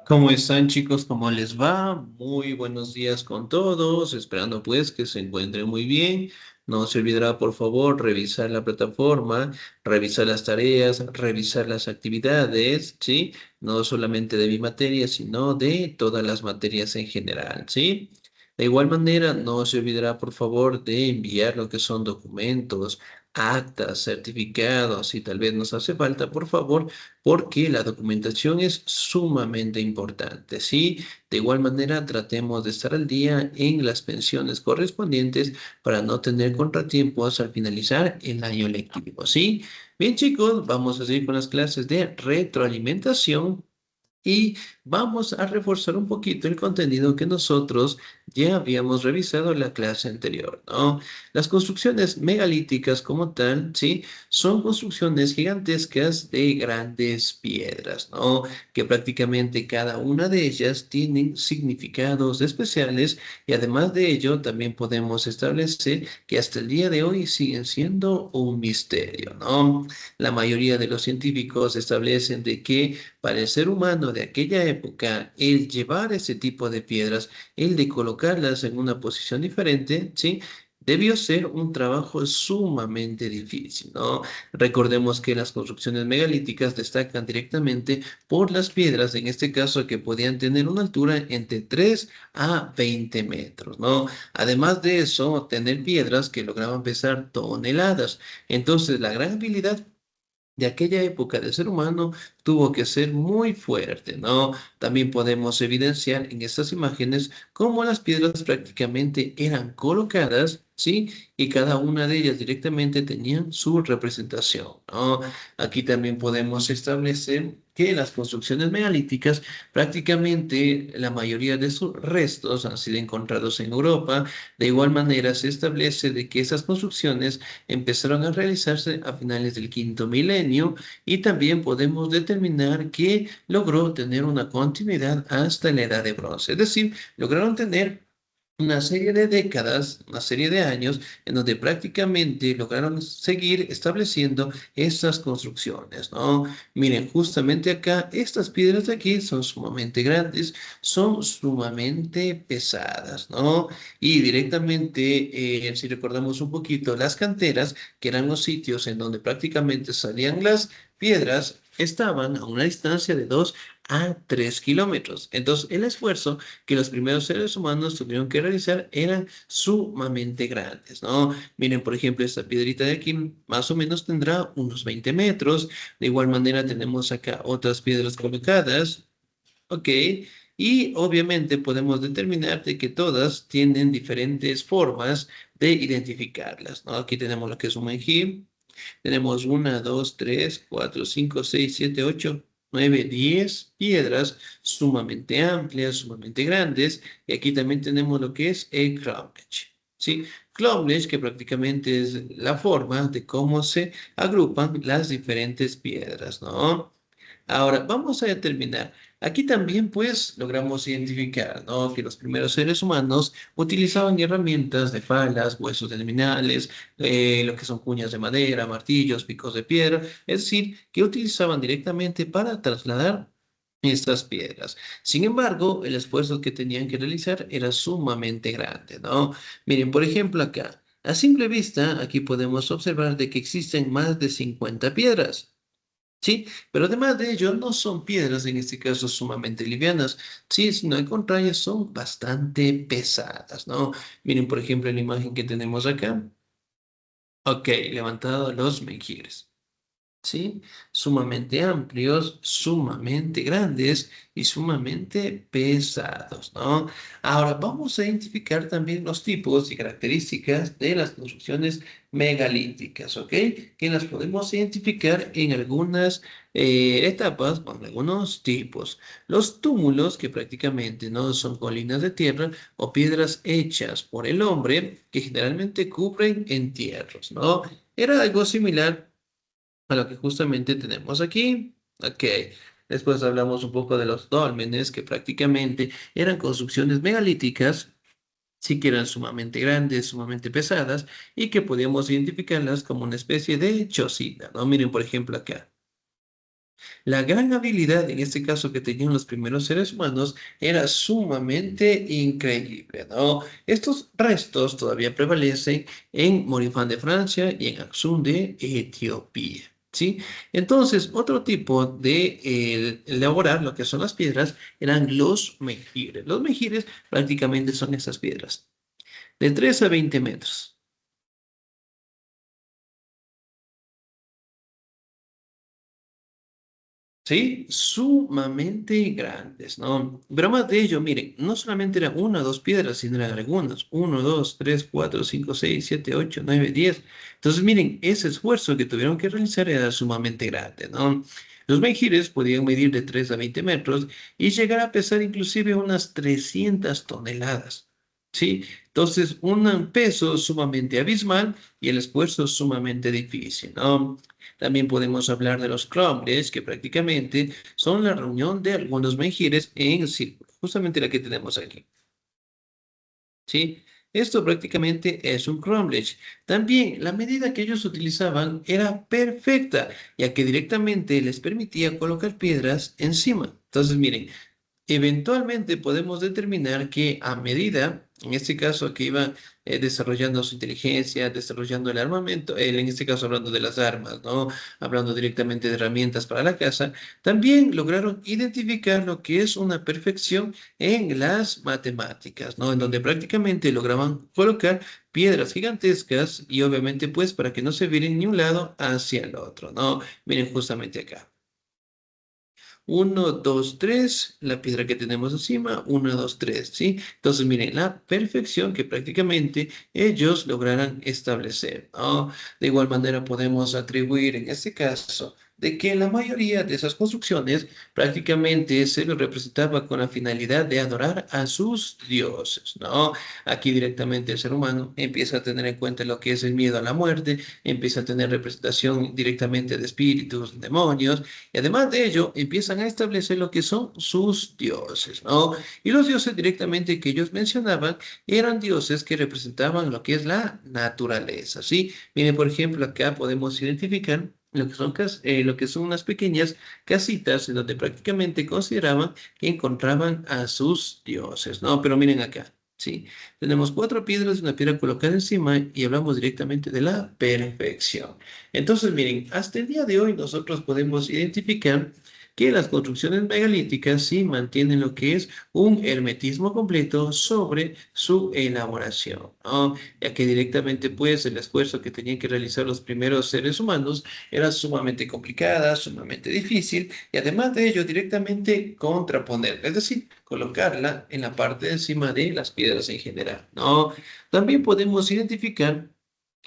¿Cómo están, chicos? ¿Cómo les va? Muy buenos días con todos, esperando pues que se encuentren muy bien. No se olvidará, por favor, revisar la plataforma, revisar las tareas, revisar las actividades, ¿sí? No solamente de mi materia, sino de todas las materias en general, ¿sí? De igual manera, no se olvidará, por favor, de enviar lo que son documentos, actas, certificados, si tal vez nos hace falta, por favor, porque la documentación es sumamente importante, ¿sí? De igual manera, tratemos de estar al día en las pensiones correspondientes para no tener contratiempos al finalizar el año lectivo, ¿sí? Bien, chicos, vamos a seguir con las clases de retroalimentación. Y vamos a reforzar un poquito el contenido que nosotros ya habíamos revisado en la clase anterior, ¿no? Las construcciones megalíticas como tal, ¿sí? Son construcciones gigantescas de grandes piedras, ¿no? Que prácticamente cada una de ellas tienen significados especiales y además de ello también podemos establecer que hasta el día de hoy siguen siendo un misterio, ¿no? La mayoría de los científicos establecen de que para el ser humano de aquella época, el llevar ese tipo de piedras, el de colocarlas en una posición diferente, ¿sí? Debió ser un trabajo sumamente difícil, ¿no? Recordemos que las construcciones megalíticas destacan directamente por las piedras, en este caso que podían tener una altura entre 3 a 20 metros, ¿no? Además de eso, tener piedras que lograban pesar toneladas. Entonces, la gran habilidad de aquella época del ser humano tuvo que ser muy fuerte, ¿no? También podemos evidenciar en estas imágenes cómo las piedras prácticamente eran colocadas, ¿sí? Y cada una de ellas directamente tenían su representación, ¿no? Aquí también podemos establecer que las construcciones megalíticas, prácticamente la mayoría de sus restos han sido encontrados en Europa. De igual manera, se establece de que esas construcciones empezaron a realizarse a finales del quinto milenio y también podemos determinar que logró tener una continuidad hasta la edad de bronce. Es decir, lograron tener una serie de décadas, una serie de años, en donde prácticamente lograron seguir estableciendo estas construcciones, ¿no? Miren, justamente acá, estas piedras de aquí son sumamente grandes, son sumamente pesadas, ¿no? Y directamente, si recordamos un poquito, las canteras, que eran los sitios en donde prácticamente salían las piedras, estaban a una distancia de 2 a 3 kilómetros. Entonces, el esfuerzo que los primeros seres humanos tuvieron que realizar eran sumamente grandes, ¿no? Miren, por ejemplo, esta piedrita de aquí más o menos tendrá unos 20 metros. De igual manera, tenemos acá otras piedras colocadas. Ok, y obviamente podemos determinar de que todas tienen diferentes formas de identificarlas, ¿no? Aquí tenemos lo que es un menjir, tenemos una, dos, tres, cuatro, cinco, seis, siete, ocho, nueve, 10 piedras sumamente amplias, sumamente grandes, y aquí también tenemos lo que es el cromlech, ¿sí? Cromlech, que prácticamente es la forma de cómo se agrupan las diferentes piedras, ¿no? Ahora, vamos a determinar. Aquí también, pues, logramos identificar, ¿no? Que los primeros seres humanos utilizaban herramientas de palas, huesos de animales, lo que son cuñas de madera, martillos, picos de piedra, es decir, que utilizaban directamente para trasladar estas piedras. Sin embargo, el esfuerzo que tenían que realizar era sumamente grande, ¿no? Miren, por ejemplo, acá, a simple vista, aquí podemos observar de que existen más de 50 piedras. Sí, pero además de ello, no son piedras en este caso sumamente livianas, sí, sino al contrario, son bastante pesadas, ¿no? Miren, por ejemplo, la imagen que tenemos acá. Ok, levantado los menjires. ¿Sí? Sumamente amplios, sumamente grandes y sumamente pesados, ¿no? Ahora vamos a identificar también los tipos y características de las construcciones megalíticas, ¿ok? Que las podemos identificar en algunas etapas, con algunos tipos. Los túmulos, que prácticamente no son colinas de tierra o piedras hechas por el hombre, que generalmente cubren entierros, ¿no? Era algo similar a lo que justamente tenemos aquí. Ok, después hablamos un poco de los dólmenes, que prácticamente eran construcciones megalíticas, sí que eran sumamente grandes, sumamente pesadas, y que podíamos identificarlas como una especie de chocita, ¿no? Miren, por ejemplo, acá. La gran habilidad, en este caso, que tenían los primeros seres humanos era sumamente increíble, ¿no? Estos restos todavía prevalecen en Morifán de Francia y en Aksum de Etiopía. ¿Sí? Entonces, otro tipo de elaborar lo que son las piedras eran los menhires. Los menhires prácticamente son estas piedras de 3 a 20 metros. Sí, sumamente grandes, ¿no? Pero más de ello, miren, no solamente eran una o dos piedras, sino eran algunas. Uno, dos, tres, cuatro, cinco, seis, siete, ocho, nueve, 10. Entonces, miren, ese esfuerzo que tuvieron que realizar era sumamente grande, ¿no? Los menhires podían medir de 3 a 20 metros y llegar a pesar inclusive unas 300 toneladas, ¿sí? Entonces, un peso sumamente abismal y el esfuerzo sumamente difícil, ¿no? También podemos hablar de los cromlechs, que prácticamente son la reunión de algunos menhires en círculo, justamente la que tenemos aquí, ¿sí? Esto prácticamente es un cromlech. También la medida que ellos utilizaban era perfecta, ya que directamente les permitía colocar piedras encima. Entonces, miren, eventualmente podemos determinar que a medida, en este caso que iban desarrollando su inteligencia, desarrollando el armamento, en este caso hablando de las armas, ¿no? Hablando directamente de herramientas para la caza, también lograron identificar lo que es una perfección en las matemáticas, ¿no? En donde prácticamente lograban colocar piedras gigantescas y obviamente pues para que no se viren ni un lado hacia el otro, ¿no? Miren justamente acá. Uno, dos, tres, la piedra que tenemos encima, uno, dos, tres, ¿sí? Entonces, miren, la perfección que prácticamente ellos lograran establecer, ¿no? De igual manera podemos atribuir en este caso de que la mayoría de esas construcciones prácticamente se lo representaba con la finalidad de adorar a sus dioses, ¿no? Aquí directamente el ser humano empieza a tener en cuenta lo que es el miedo a la muerte, empieza a tener representación directamente de espíritus, demonios, y además de ello, empiezan a establecer lo que son sus dioses, ¿no? Y los dioses directamente que ellos mencionaban eran dioses que representaban lo que es la naturaleza, ¿sí? Miren, por ejemplo, acá podemos identificar lo que son, lo que son unas pequeñas casitas en donde prácticamente consideraban que encontraban a sus dioses, ¿no? Pero miren acá. Sí, tenemos cuatro piedras y una piedra colocada encima y hablamos directamente de la perfección. Entonces, miren, hasta el día de hoy nosotros podemos identificar que las construcciones megalíticas sí mantienen lo que es un hermetismo completo sobre su elaboración, ¿no? Ya que directamente pues el esfuerzo que tenían que realizar los primeros seres humanos era sumamente complicada, sumamente difícil y además de ello directamente contraponerla, es decir, colocarla en la parte de encima de las piedras en general, ¿no? También podemos identificar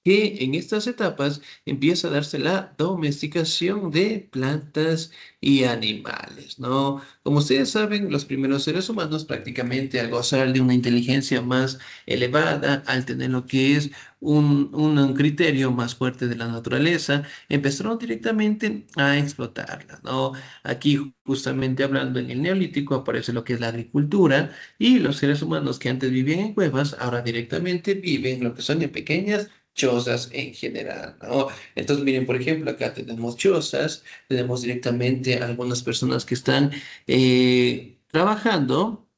que en estas etapas empieza a darse la domesticación de plantas y animales, ¿no? Como ustedes saben, los primeros seres humanos prácticamente al gozar de una inteligencia más elevada, al tener lo que es un criterio más fuerte de la naturaleza, empezaron directamente a explotarla, ¿no? Aquí justamente hablando en el Neolítico aparece lo que es la agricultura y los seres humanos que antes vivían en cuevas ahora directamente viven lo que son en pequeñas chozas en general, ¿no? Entonces, miren, por ejemplo, acá tenemos chozas, tenemos directamente algunas personas que están trabajando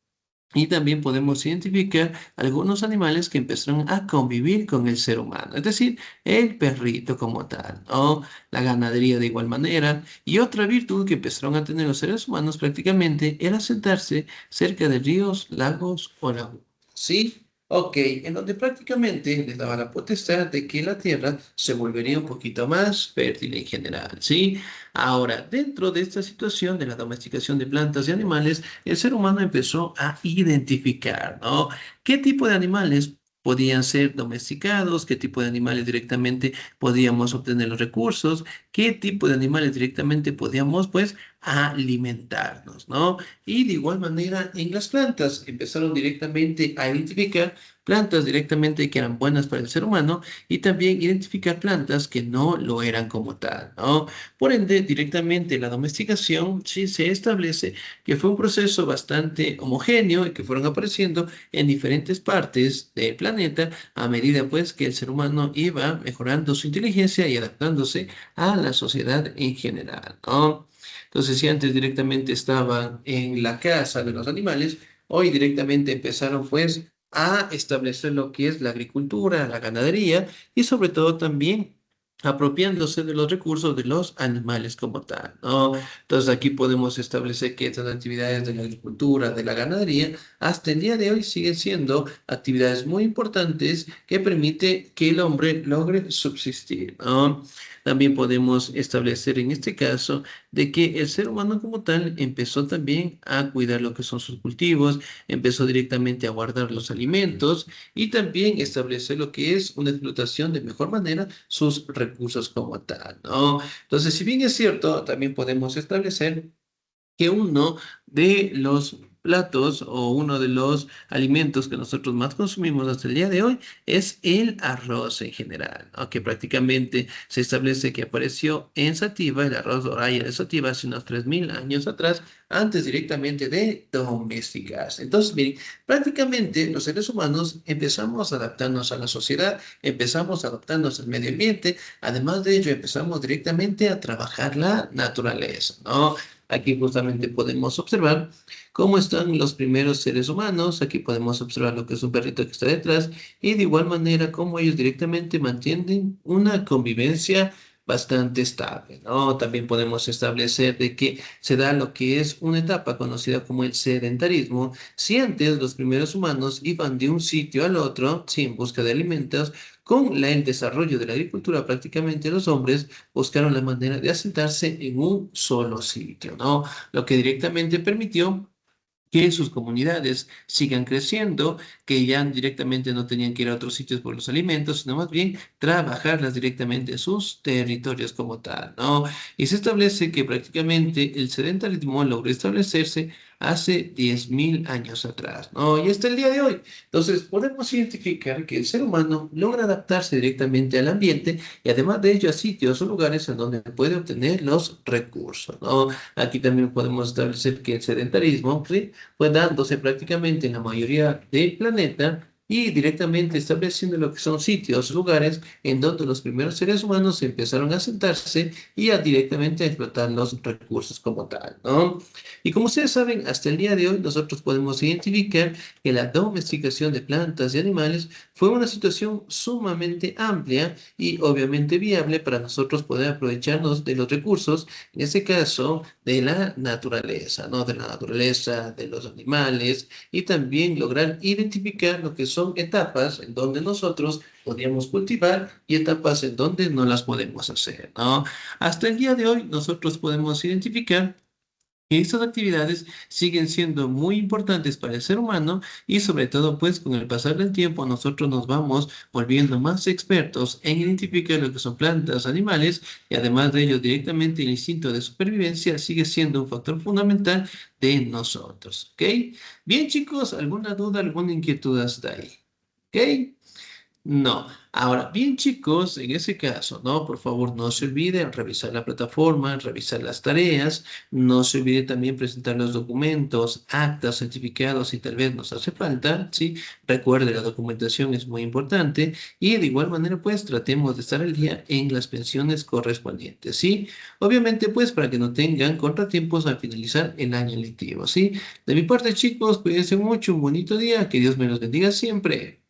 y también podemos identificar algunos animales que empezaron a convivir con el ser humano, es decir, el perrito como tal, ¿no? La ganadería de igual manera. Y otra virtud que empezaron a tener los seres humanos prácticamente era sentarse cerca de ríos, lagos o lagunas. ¿Sí? Ok, en donde prácticamente les daba la potestad de que la tierra se volvería un poquito más fértil en general, ¿sí? Ahora, dentro de esta situación de la domesticación de plantas y animales, el ser humano empezó a identificar, ¿no? ¿Qué tipo de animales podían ser domesticados? ¿Qué tipo de animales directamente podíamos obtener los recursos? ¿Qué tipo de animales directamente podíamos, pues, alimentarnos, ¿no? Y de igual manera, en las plantas empezaron directamente a identificar plantas directamente que eran buenas para el ser humano y también identificar plantas que no lo eran como tal, ¿no? Por ende, directamente la domesticación sí se establece que fue un proceso bastante homogéneo y que fueron apareciendo en diferentes partes del planeta a medida pues que el ser humano iba mejorando su inteligencia y adaptándose a la sociedad en general, ¿no? Entonces, si antes directamente estaban en la casa de los animales, hoy directamente empezaron pues a establecer lo que es la agricultura, la ganadería y sobre todo también apropiándose de los recursos de los animales como tal, ¿no? Entonces aquí podemos establecer que estas actividades de la agricultura, de la ganadería, hasta el día de hoy siguen siendo actividades muy importantes que permite que el hombre logre subsistir, ¿no? También podemos establecer en este caso de que el ser humano como tal empezó también a cuidar lo que son sus cultivos, empezó directamente a guardar los alimentos y también establecer lo que es una explotación de mejor manera sus recursos como tal, ¿no? Entonces, si bien es cierto, también podemos establecer que uno de los platos o uno de los alimentos que nosotros más consumimos hasta el día de hoy es el arroz en general, ¿no? Que prácticamente se establece que apareció en Sativa, el arroz oraya de Sativa, hace unos 3.000 años atrás, antes directamente de domesticarse. Entonces, miren, prácticamente los seres humanos empezamos a adaptarnos a la sociedad, empezamos a adaptarnos al medio ambiente, además de ello empezamos directamente a trabajar la naturaleza, ¿no? Aquí justamente podemos observar cómo están los primeros seres humanos. Aquí podemos observar lo que es un perrito que está detrás y de igual manera cómo ellos directamente mantienen una convivencia bastante estable, ¿no? También podemos establecer de que se da lo que es una etapa conocida como el sedentarismo. Si antes los primeros humanos iban de un sitio al otro, sí, en busca de alimentos, con el desarrollo de la agricultura, prácticamente los hombres buscaron la manera de asentarse en un solo sitio, ¿no? Lo que directamente permitió que sus comunidades sigan creciendo, que ya directamente no tenían que ir a otros sitios por los alimentos, sino más bien trabajarlas directamente en sus territorios como tal, ¿no? Y se establece que prácticamente el sedentarismo logró establecerse hace 10.000 años atrás, ¿no? Y hasta el día de hoy. Entonces, podemos identificar que el ser humano logra adaptarse directamente al ambiente y además de ello a sitios o lugares en donde puede obtener los recursos, ¿no? Aquí también podemos establecer que el sedentarismo, ¿sí?, fue dándose prácticamente en la mayoría del planeta y directamente estableciendo lo que son sitios, lugares en donde los primeros seres humanos empezaron a sentarse y a directamente a explotar los recursos como tal, ¿no? Y como ustedes saben, hasta el día de hoy nosotros podemos identificar que la domesticación de plantas y animales fue una situación sumamente amplia y obviamente viable para nosotros poder aprovecharnos de los recursos, en este caso de la naturaleza, ¿no? De la naturaleza, de los animales y también lograr identificar lo que son etapas en donde nosotros podíamos cultivar y etapas en donde no las podemos hacer, ¿no? Hasta el día de hoy nosotros podemos identificar que estas actividades siguen siendo muy importantes para el ser humano y sobre todo pues con el pasar del tiempo nosotros nos vamos volviendo más expertos en identificar lo que son plantas, animales y además de ello directamente el instinto de supervivencia sigue siendo un factor fundamental de nosotros, ¿ok? Bien chicos, ¿alguna duda, alguna inquietud hasta ahí? ¿Ok? No. Ahora, bien chicos, en ese caso, ¿no? Por favor, no se olviden revisar la plataforma, revisar las tareas, no se olvide también presentar los documentos, actas, certificados si tal vez nos hace falta, ¿sí? Recuerde, la documentación es muy importante y de igual manera, pues, tratemos de estar al día en las pensiones correspondientes, ¿sí? Obviamente, pues, para que no tengan contratiempos al finalizar el año lectivo, ¿sí? De mi parte, chicos, cuídense mucho, un bonito día, que Dios me los bendiga siempre.